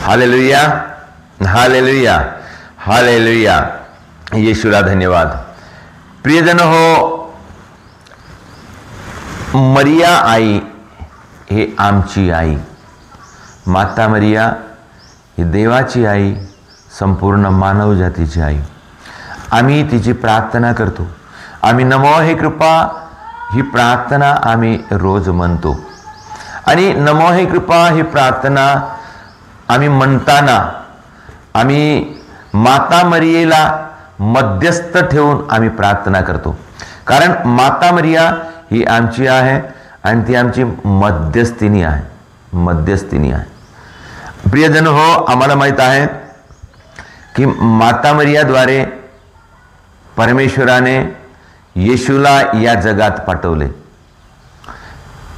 Hallelujah, hallelujah, hallelujah. येशूला धन्यवाद. प्रियजन हो, मरिया आई हे आमची आई, माता मरिया ही देवाची आई, संपूर्ण मानव जातीची आई. आम्ही तिची प्रार्थना करतो. आम्ही नमो हे कृपा ही प्रार्थना आम्ही रोज म्हणतो. आणि नमो हे कृपा ही प्रार्थना आम्ही म्हणताना आम्ही माता मरियेला मध्यस्थ ठेवून आम्ही प्रार्थना करतो. कारण माता मरिया ही आमची आहे आणि ती आमची मध्यस्थिनी आहे, मध्यस्थिनी आहे. प्रियजन हो, आम्हाला माहीत आहे की माता मरियाद्वारे परमेश्वराने येशूला या जगात पाठवले.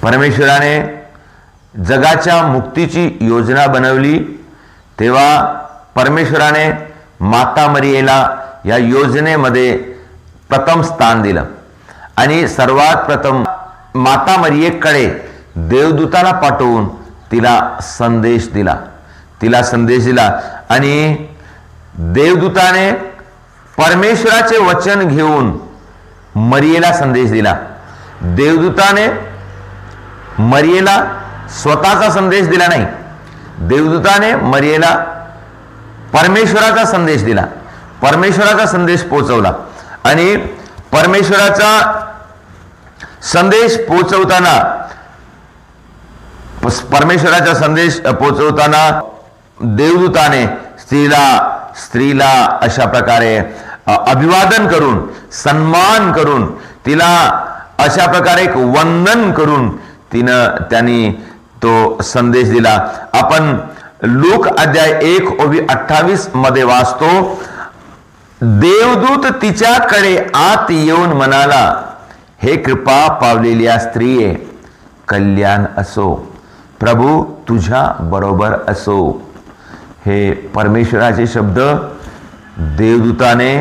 परमेश्वराने जगाच्या मुक्तीची योजना बनवली, तेव्हा परमेश्वराने माता मरियेला या योजनेमध्ये प्रथम स्थान दिलं. आणि सर्वात प्रथम माता मरियेकडे देवदूताला पाठवून तिला संदेश दिला, तिला संदेश दिला. आणि देवदूताने परमेश्वराचे वचन घेऊन मरियेला संदेश दिला. देवदूताने मरियेला स्वतःचा संदेश दिला नाही, देवदूताने मरियेला परमेश्वराचा संदेश दिला, परमेश्वराचा संदेश पोहोचवला. आणि परमेश्वराचा संदेश पोहोचवताना, परमेश्वराचा संदेश पोहोचवताना देवदूताने स्त्रीला अशा प्रकारे अभिवादन करून, सन्मान करून, तिला अशा प्रकारे एक वंदन करून त्यांनी तो संदेश दिला. आपण लूक अध्याय 1:28 मध्ये वाचतो, देवदूत तिच्याकडे आत येऊन म्हणाला, हे कृपा पावलेल्या स्त्रिये, कल्याण असो, प्रभू तुझ्या बरोबर असो. हे परमेश्वराचे शब्द देवदूताने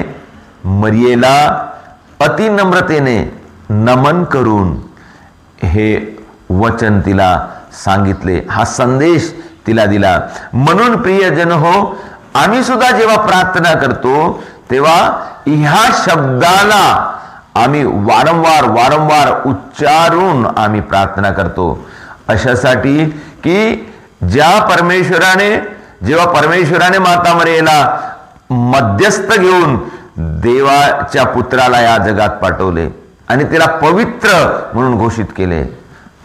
मरियेला अतिनम्रतेने नमन करून हे वचन तिला सांगितले, हा संदेश तिला दिला. म्हणून प्रियजन हो, आम्ही सुद्धा जेव्हा प्रार्थना करतो तेव्हा ह्या शब्दाला आम्ही वारंवार उच्चारून आम्ही प्रार्थना करतो, अशासाठी की जेव्हा परमेश्वराने माता मरियेला मध्यस्थ घेऊन देवाच्या पुत्राला या जगात पाठवले आणि तिला पवित्र म्हणून घोषित केले,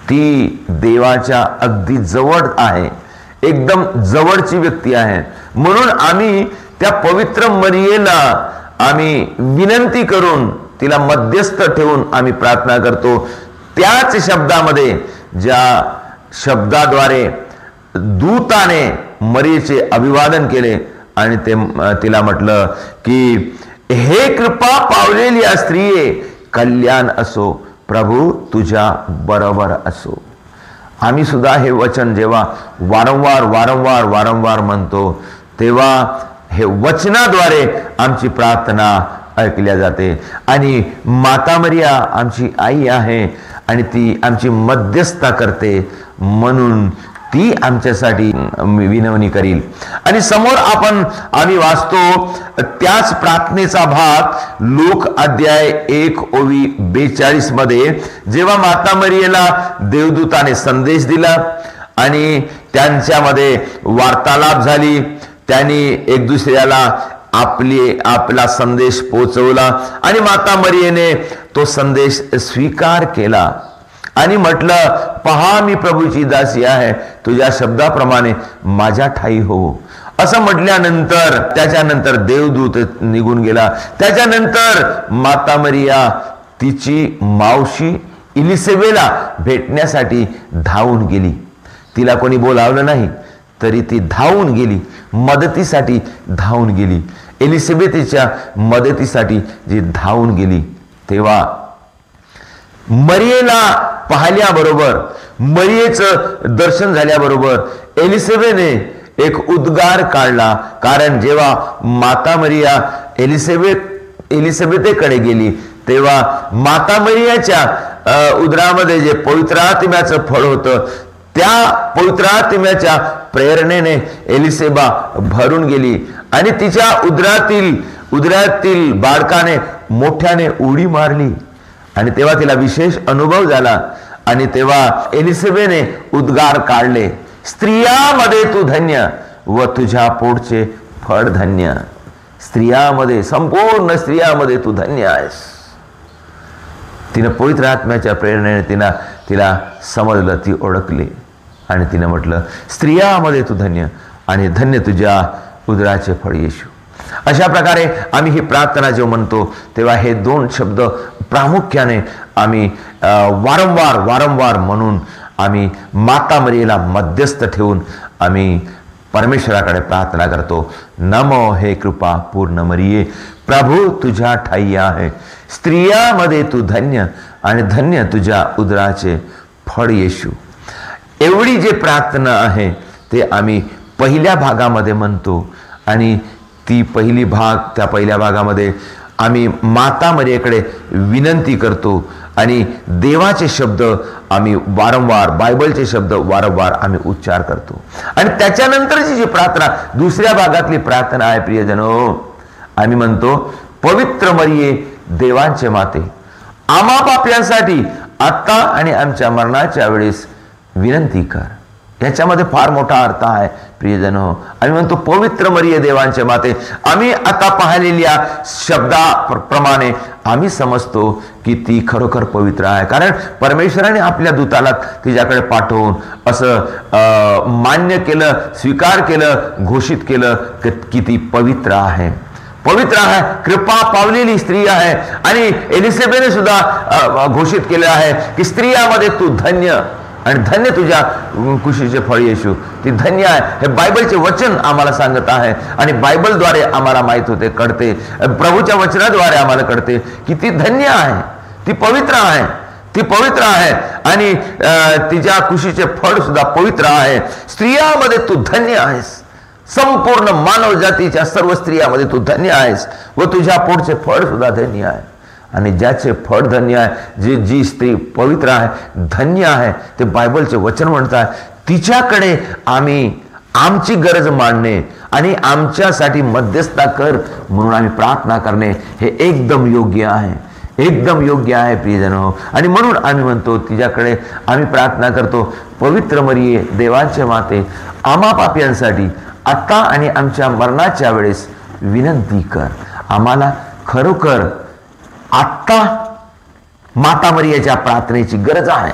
ती देवाच्या अगदी जवळ आहे, एकदम जवळची व्यक्ती आहे. म्हणून आम्ही त्या पवित्र मरियेला आम्ही विनंती करून तिला मध्यस्थ ठेवून आम्ही प्रार्थना करतो. त्याच शब्दामध्ये, ज्या शब्दाद्वारे दूताने मरियेचे अभिवादन केले आणि तिला म्हटलं की हे कृपा पावलेली स्त्रिये, कल्याण असो, प्रभू तुझ्या बरोबर असो. आम्ही सुद्धा हे वचन जेव्हा वारंवार म्हणतो, तेव्हा हे वचनाद्वारे आमची प्रार्थना ऐकल्या जाते. आणि माता मरिया आमची आई आहे आणि ती आमची मध्यस्थता करते, म्हणून ती आमच्यासाठी विनवणी करील. आणि समोर आम्ही वाचतो त्याच प्रार्थनेचा भाग लूक अध्याय 1:42 मध्ये, जेव्हा माता मरियेला देवदूताने संदेश दिला आणि त्यांच्यामध्ये वार्तालाप झाली, त्यांनी एक दुसऱ्याला आपला संदेश पोहोचवला आणि माता मरियेने तो संदेश स्वीकार केला आणि म्हटलं, पहा मी प्रभूची दासी आहे, तुझ्या शब्दाप्रमाणे माझ्या ठाई हो. असं म्हटल्यानंतर त्याच्यानंतर देवदूत निघून गेला. त्याच्यानंतर माता मरिया तिची मावशी इलिसेबेला भेटण्यासाठी धावून गेली. तिला कोणी बोलावलं नाही तरी ती धावून गेली, मदतीसाठी धावून गेली. एलिसेबेतीच्या मदतीसाठी जी धावून गेली, तेव्हा मरियेला पाहिल्याबरोबर, मरियेचं दर्शन झाल्याबरोबर एलिसेबेने एक उद्गार काढला. कारण जेव्हा माता मरिया एलिसेबेतेकडे गेली, तेव्हा माता मरियाच्या उदरामध्ये जे पवित्र आत्म्याचं फळ होतं त्या पवित्र आत्म्याच्या प्रेरणेने एलिसेबा भरून गेली आणि तिच्या उदरातील बाळकाने मोठ्याने उडी मारली आणि तेव्हा तिला विशेष अनुभव झाला आणि तेव्हा एलिसेबेने उद्गार काढले, स्त्रियामध्ये तू धन्य व तुझ्या पोटचे फळ धन्य. स्त्रियामध्ये, संपूर्ण स्त्रियामध्ये तू धन्य आहेस. तिनं पवित्र आत्म्याच्या प्रेरणेने तिला समजलं, ती ओळखली आणि तिनं म्हटलं, स्त्रियामध्ये तू धन्य आणि धन्य तुझ्या उदराचे फळ येशू. अशा प्रकारे आम्ही ही प्रार्थना जेव्हा म्हणतो तेव्हा हे दोन शब्द प्रामुख्याने आम्ही वारंवार म्हणून आम्ही माता मरियेला मध्यस्थ ठेवून आम्ही परमेश्वराकडे प्रार्थना करतो. नमो हे कृपा पूर्ण मरिये, प्रभू तुझ्या ठाई आहे, स्त्रियामध्ये तू धन्य आणि धन्य तुझ्या उदराचे फळ येशू. एवढी जे प्रार्थना आहे ते आम्ही पहिल्या भागामध्ये म्हणतो आणि ती त्या पहिल्या भागामध्ये आम्ही माता मरियेकडे विनंती करतो आणि देवाचे शब्द आम्ही वारंवार, बायबलचे शब्द वारंवार आम्ही उच्चार करतो. आणि त्याच्यानंतरची जी प्रार्थना, दुसऱ्या भागातली प्रार्थना आहे प्रियजनो, आम्ही म्हणतो, पवित्र मरिये देवांचे माते, आम्हा पाप्यांसाठी आत्ता आणि आमच्या मरणाच्या वेळेस विनंती कर. याच्यामध्ये फार मोठा अर्थ आहे प्रियजनो. आम्ही म्हणतो पवित्र मरिये देवांचे माते, आम्ही आता पाहिलेल्या शब्दाप्रमाणे आम्ही समजतो की ती खरोखर पवित्र आहे, कारण परमेश्वराने आपल्या दूताला तिच्याकडे पाठवून असं मान्य केलं, स्वीकार केलं, घोषित केलं की ती पवित्र आहे, पवित्र आहे, कृपा पावलेली स्त्री आहे. आणि एलिसेबेने सुद्धा घोषित केलं आहे की स्त्रियामध्ये तू धन्य आणि धन्य तुझ्या कुशीचे फळ येशू. ती धन्य आहे, हे बायबलचे वचन आम्हाला सांगत आहे आणि बायबलद्वारे आम्हाला माहित होते, कळते, प्रभूच्या वचनाद्वारे आम्हाला कळते की ती धन्य आहे, ती पवित्र आहे, ती पवित्र आहे आणि तिच्या कुशीचे फळ सुद्धा पवित्र आहे. स्त्रियामध्ये तू धन्य आहेस, संपूर्ण मानव जातीच्या सर्व स्त्रियामध्ये तू धन्य आहेस व तुझ्या पोटचे फळ सुद्धा धन्य आहे. आणि ज्याचे फळ धन्य आहे, जी स्त्री पवित्र आहे, धन्य आहे, ते बायबलचे वचन म्हणत आहे. तिच्याकडे आम्ही आमची गरज मांडणे आणि आमच्यासाठी मध्यस्थता कर म्हणून आम्ही प्रार्थना करणे हे एकदम योग्य आहे, एकदम योग्य आहे प्रियजनो. आणि म्हणून आम्ही म्हणतो तिच्याकडे आम्ही प्रार्थना करतो, पवित्र मरिये देवांचे माते, आम्हा पाप्यांसाठी आत्ता आणि आमच्या मरणाच्या वेळेस विनंती कर. आम्हाला खरोखर आत्ता माता मरियेच्या प्रार्थनेची गरज आहे.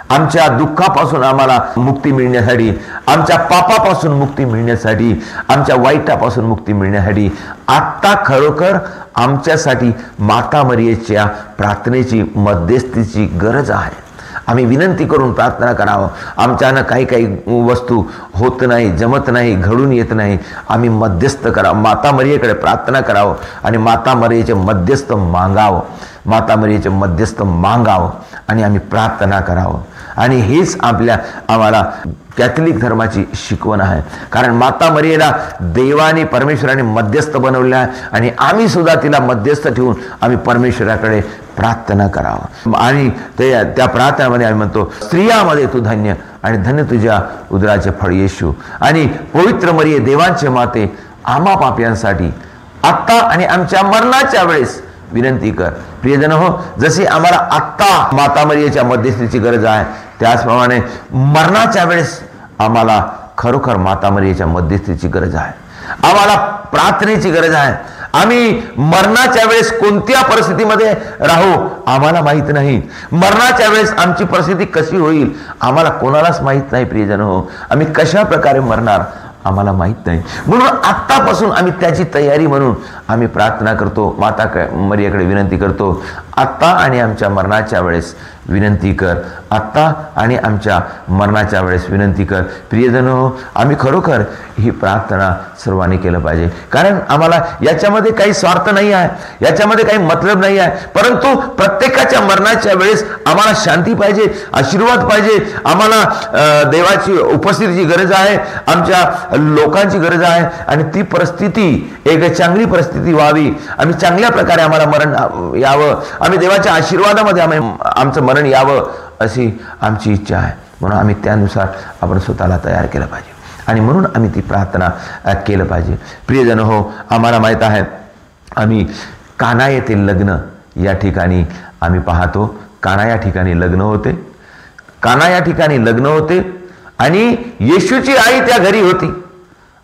आमच्या दुःखापासून आम्हाला मुक्ती मिळण्यासाठी, आमच्या पापापासून मुक्ती मिळण्यासाठी, आमच्या वाईटापासून मुक्ती मिळण्यासाठी आत्ता खरोखर आमच्यासाठी माता मरियेच्या प्रार्थनेची, मध्यस्थीची गरज आहे. आम्ही विनंती करून प्रार्थना करावं. आमच्यानं काही वस्तू होत नाही, जमत नाही, घडून येत नाही, आम्ही मध्यस्थ करावं, माता मरियेकडे प्रार्थना करावं आणि माता मरियेचे मध्यस्थ मागावं, माता मरियेचे मध्यस्थ मागावं आणि आम्ही प्रार्थना करावं. आणि हेच आम्हाला कॅथलिक धर्माची शिकवण आहे, कारण माता मरियेला देवाने, परमेश्वराने मध्यस्थ बनवले आहे आणि आम्ही सुद्धा तिला मध्यस्थ ठेवून आम्ही परमेश्वराकडे प्रार्थना करावं. आणि त्या प्रार्थनेमध्ये आम्ही म्हणतो, स्त्रियामध्ये तू धन्य आणि धन्य तुझ्या उदराचे फळ येशू. आणि पवित्र मरिये देवांचे माते, आम्हा पाप्यांसाठी आत्ता आणि आमच्या मरणाच्या वेळेस विनंती कर. प्रियजन हो, जशी आम्हाला आत्ता माता मरियेच्या मध्यस्थीची गरज आहे, त्याचप्रमाणे मरणाच्या वेळेस आम्हाला खरोखर माता मरियेच्या मध्यस्थीची गरज आहे, आम्हाला प्रार्थनेची गरज आहे. आम्ही मरणाच्या वेळेस कोणत्या परिस्थितीमध्ये राहू आम्हाला माहित नाही. मरणाच्या वेळेस आमची परिस्थिती कशी होईल आम्हाला कोणालाच माहित नाही. प्रियजन हो, आम्ही कशा प्रकारे मरणार आम्हाला माहित नाही. म्हणून आत्तापासून आम्ही त्याची तयारी म्हणून आम्ही प्रार्थना करतो, माता मरियेकडे विनंती करतो, आत्ता आणि आमच्या मरणाच्या वेळेस विनंती कर, आत्ता आणि आमच्या मरणाच्या वेळेस विनंती कर. प्रियजनो, आम्ही खरोखर ही प्रार्थना सर्वांनी केलं पाहिजे, कारण आम्हाला याच्यामध्ये काही स्वार्थ नाही आहे, याच्यामध्ये काही मतलब नाही आहे, परंतु प्रत्येकाच्या मरणाच्या वेळेस आम्हाला शांती पाहिजे, आशीर्वाद पाहिजे, आम्हाला देवाची उपस्थितीची गरज आहे, आमच्या लोकांची गरज आहे. आणि ती परिस्थिती एक चांगली परिस्थिती व्हावी, आम्ही चांगल्या प्रकारे आम्हाला मरण यावं, आम्ही देवाच्या आशीर्वादामध्ये आमचं मरण यावं अशी आमची इच्छा आहे. म्हणून आम्ही त्यानुसार आपण स्वतःला तयार केलं पाहिजे आणि म्हणून आम्ही ती प्रार्थना केलं पाहिजे. प्रियजन हो, आम्हाला माहीत आहे, आम्ही काना येथील लग्न या ठिकाणी आम्ही पाहतो. काना या ठिकाणी लग्न होते, काना या ठिकाणी लग्न होते आणि येशूची आई त्या घरी होती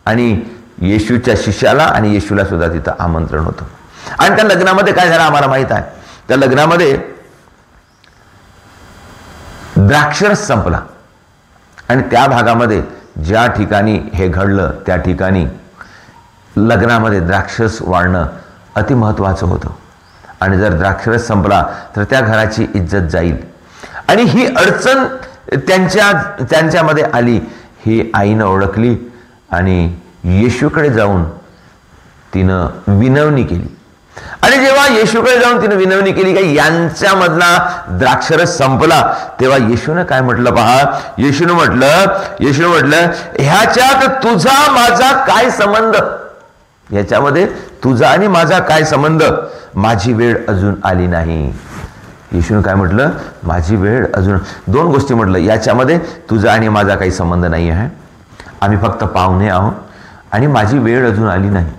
आणि येशूच्या शिष्याला आणि येशूला सुद्धा तिथं आमंत्रण होतं. आणि त्या लग्नामध्ये काय झालं आम्हाला माहित आहे. त्या लग्नामध्ये द्राक्षरस संपला आणि त्या भागामध्ये ज्या ठिकाणी हे घडलं त्या ठिकाणी लग्नामध्ये द्राक्षरस वाढणं अतिमहत्वाचं होतं. आणि जर द्राक्षरस संपला तर त्या घराची इज्जत जाईल. आणि ही अडचण त्यांच्यामध्ये आली. ही आईनं ओळखली आणि येशूकडे जाऊन तिनं विनवणी केली. आणि जेव्हा येशूकडे जाऊन तिनं विनवणी केली की यांच्यामधला द्राक्षरस संपला, तेव्हा येशूनं काय म्हटलं पहा. येशूनं म्हटलं ह्याच्यात तुझा माझा काय संबंध, याच्यामध्ये तुझा आणि माझा काय संबंध, माझी वेळ अजून आली नाही. येशूनं काय म्हटलं, माझी वेळ अजून, दोन गोष्टी म्हटलं, याच्यामध्ये तुझा आणि माझा काही संबंध नाही आहे, आम्ही फक्त पाहुणे आहोत आणि माझी वेळ अजून आली नाही.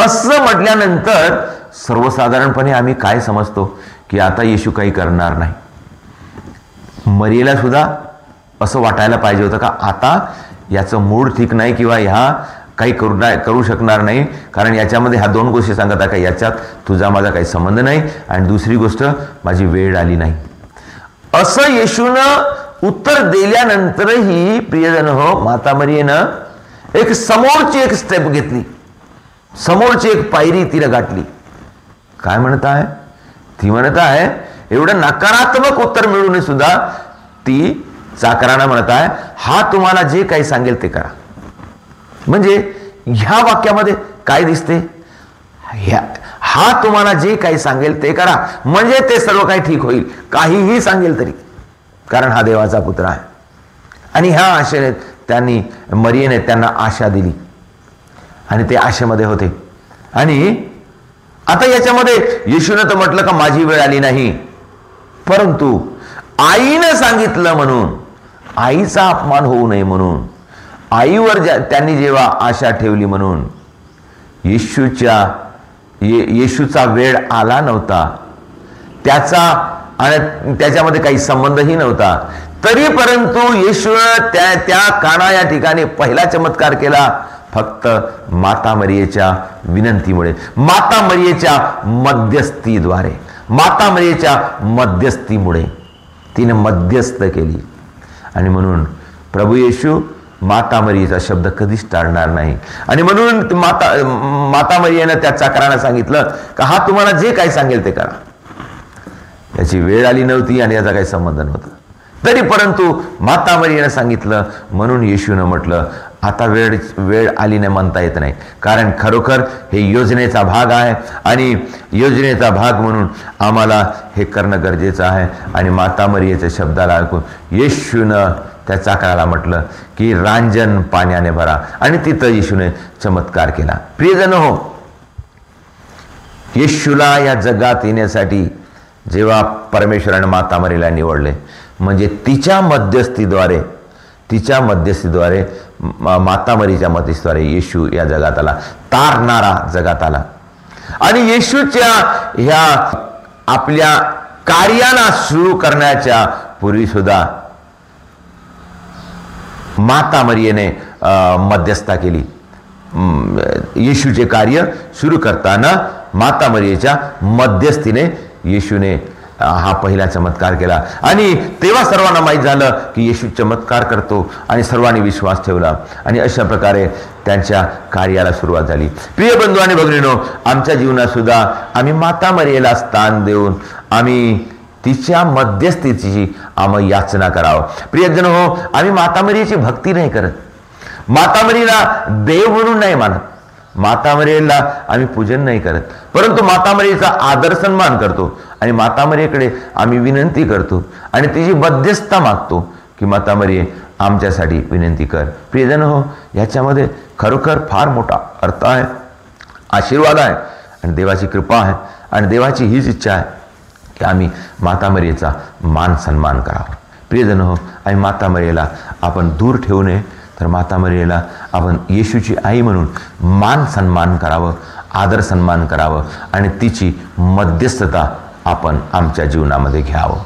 असं म्हटल्यानंतर सर्वसाधारणपणे आम्ही काय समजतो की आता येशू काही करणार नाही. मरियेला सुद्धा असं वाटायला पाहिजे होतं का आता याचं मूड ठीक नाही किंवा ह्या काही करू शकणार नाही, कारण याच्यामध्ये ह्या दोन गोष्टी सांगत आहे का याच्यात तुझा माझा काही संबंध नाही आणि दुसरी गोष्ट माझी वेळ आली नाही. असं येशूनं उत्तर दिल्यानंतरही प्रियजन हो, माता मरियेनं एक समोरची एक स्टेप घेतली, समोरची एक पायरी तिला गाठली. काय म्हणत आहे ती? म्हणत आहे एवढं नकारात्मक उत्तर मिळून सुद्धा ती चाकरांना म्हणत आहे हा तुम्हाला जे काही सांगेल ते करा. म्हणजे ह्या वाक्यामध्ये काय दिसते, हा तुम्हाला जे काही सांगेल ते करा, म्हणजे ते सर्व काही ठीक होईल, काहीही सांगेल तरी, कारण हा देवाचा पुत्र आहे. आणि ह्या आशेने मरियेने त्यांना आशा दिली आणि ते आशेमध्ये होते. आणि आता याच्यामध्ये येशूनं तर म्हटलं का माझी वेळ आली नाही, परंतु आईनं सांगितलं म्हणून, आईचा अपमान होऊ नये म्हणून, आईवर त्यांनी जेव्हा आशा ठेवली म्हणून येशूचा वेळ आला नव्हता, त्याच्यामध्ये काही संबंधही नव्हता, तरी परंतु येशूनं त्या काना या ठिकाणी पहिला चमत्कार केला फक्त माता मरियेच्या विनंतीमुळे, माता मरियेच्या मध्यस्थीद्वारे, माता मरियेच्या मध्यस्थीमुळे तिने मध्यस्थ केली. आणि म्हणून प्रभू येशू माता मरियेचा शब्द कधीच टाळणार नाही. आणि म्हणून माता मरियेनं त्या चाकरांना सांगितलं का हा तुम्हाला जे काही सांगेल ते करा. याची वेळ आली नव्हती आणि याचा काही संबंध नव्हता, तरी परंतु माता मरियेनं सांगितलं म्हणून येशूनं म्हटलं आता वेळ आली नाही म्हणता येत नाही, कारण खरोखर हे योजनेचा भाग आहे आणि योजनेचा भाग म्हणून आम्हाला हे करणं गरजेचं आहे. आणि माता मरियेच्या शब्दाला ऐकून येशूनं त्या चाकराला म्हटलं की रांजण पाण्याने भरा आणि तिथं येशूने चमत्कार केला. प्रियजन हो, येशूला या जगात येण्यासाठी जेव्हा परमेश्वराने माता मरियेला निवडले, म्हणजे तिच्या मध्यस्थीद्वारे माता मरियेच्या मध्यस्थीद्वारे येशू या जगात आला, तारणारा जगात आला. आणि येशूच्या ह्या आपल्या कार्याला सुरू करण्याच्या पूर्वी सुद्धा माता मरियेने मध्यस्थता केली. येशूचे कार्य सुरू करताना माता मरियेच्या मध्यस्थीने येशूने हा पहिला चमत्कार केला. आणि तेव्हा सर्वांना माहीत झालं की येशू चमत्कार करतो आणि सर्वांनी विश्वास ठेवला आणि अशा प्रकारे त्यांच्या कार्याला सुरुवात झाली. प्रिय बंधू आणि भगिनींनो, आमच्या जीवनात सुद्धा आम्ही माता मरियेला स्थान देऊन आम्ही तिच्या मध्यस्थीची आम्ही याचना करावं. प्रियजन हो, आम्ही माता मरियेची भक्ती नाही करत, माता मरियेला देव म्हणून नाही मानत, माता मरियेला आम्ही पूजन नाही करत, परंतु माता मरियेचा आदर सन्मान करतो आणि माता मरियेकडे आम्ही विनंती करतो आणि तिची मध्यस्थता मागतो की माता मरिये आमच्यासाठी विनंती कर. प्रियजन हो, याच्यामध्ये खरोखर फार मोठा अर्थ आहे, आशीर्वाद आहे आणि देवाची कृपा आहे आणि देवाची हीच इच्छा आहे की आम्ही माता मरियेचा मान सन्मान करावा. प्रियजन हो, आणि माता मरियेला आपण दूर ठेवू नये, तर माता मरियेला आपण येशूची आई म्हणून मान सन्मान करावं, आदर सन्मान करावं आणि तिची मध्यस्थता आपण आमच्या जीवनामध्ये घ्यावं.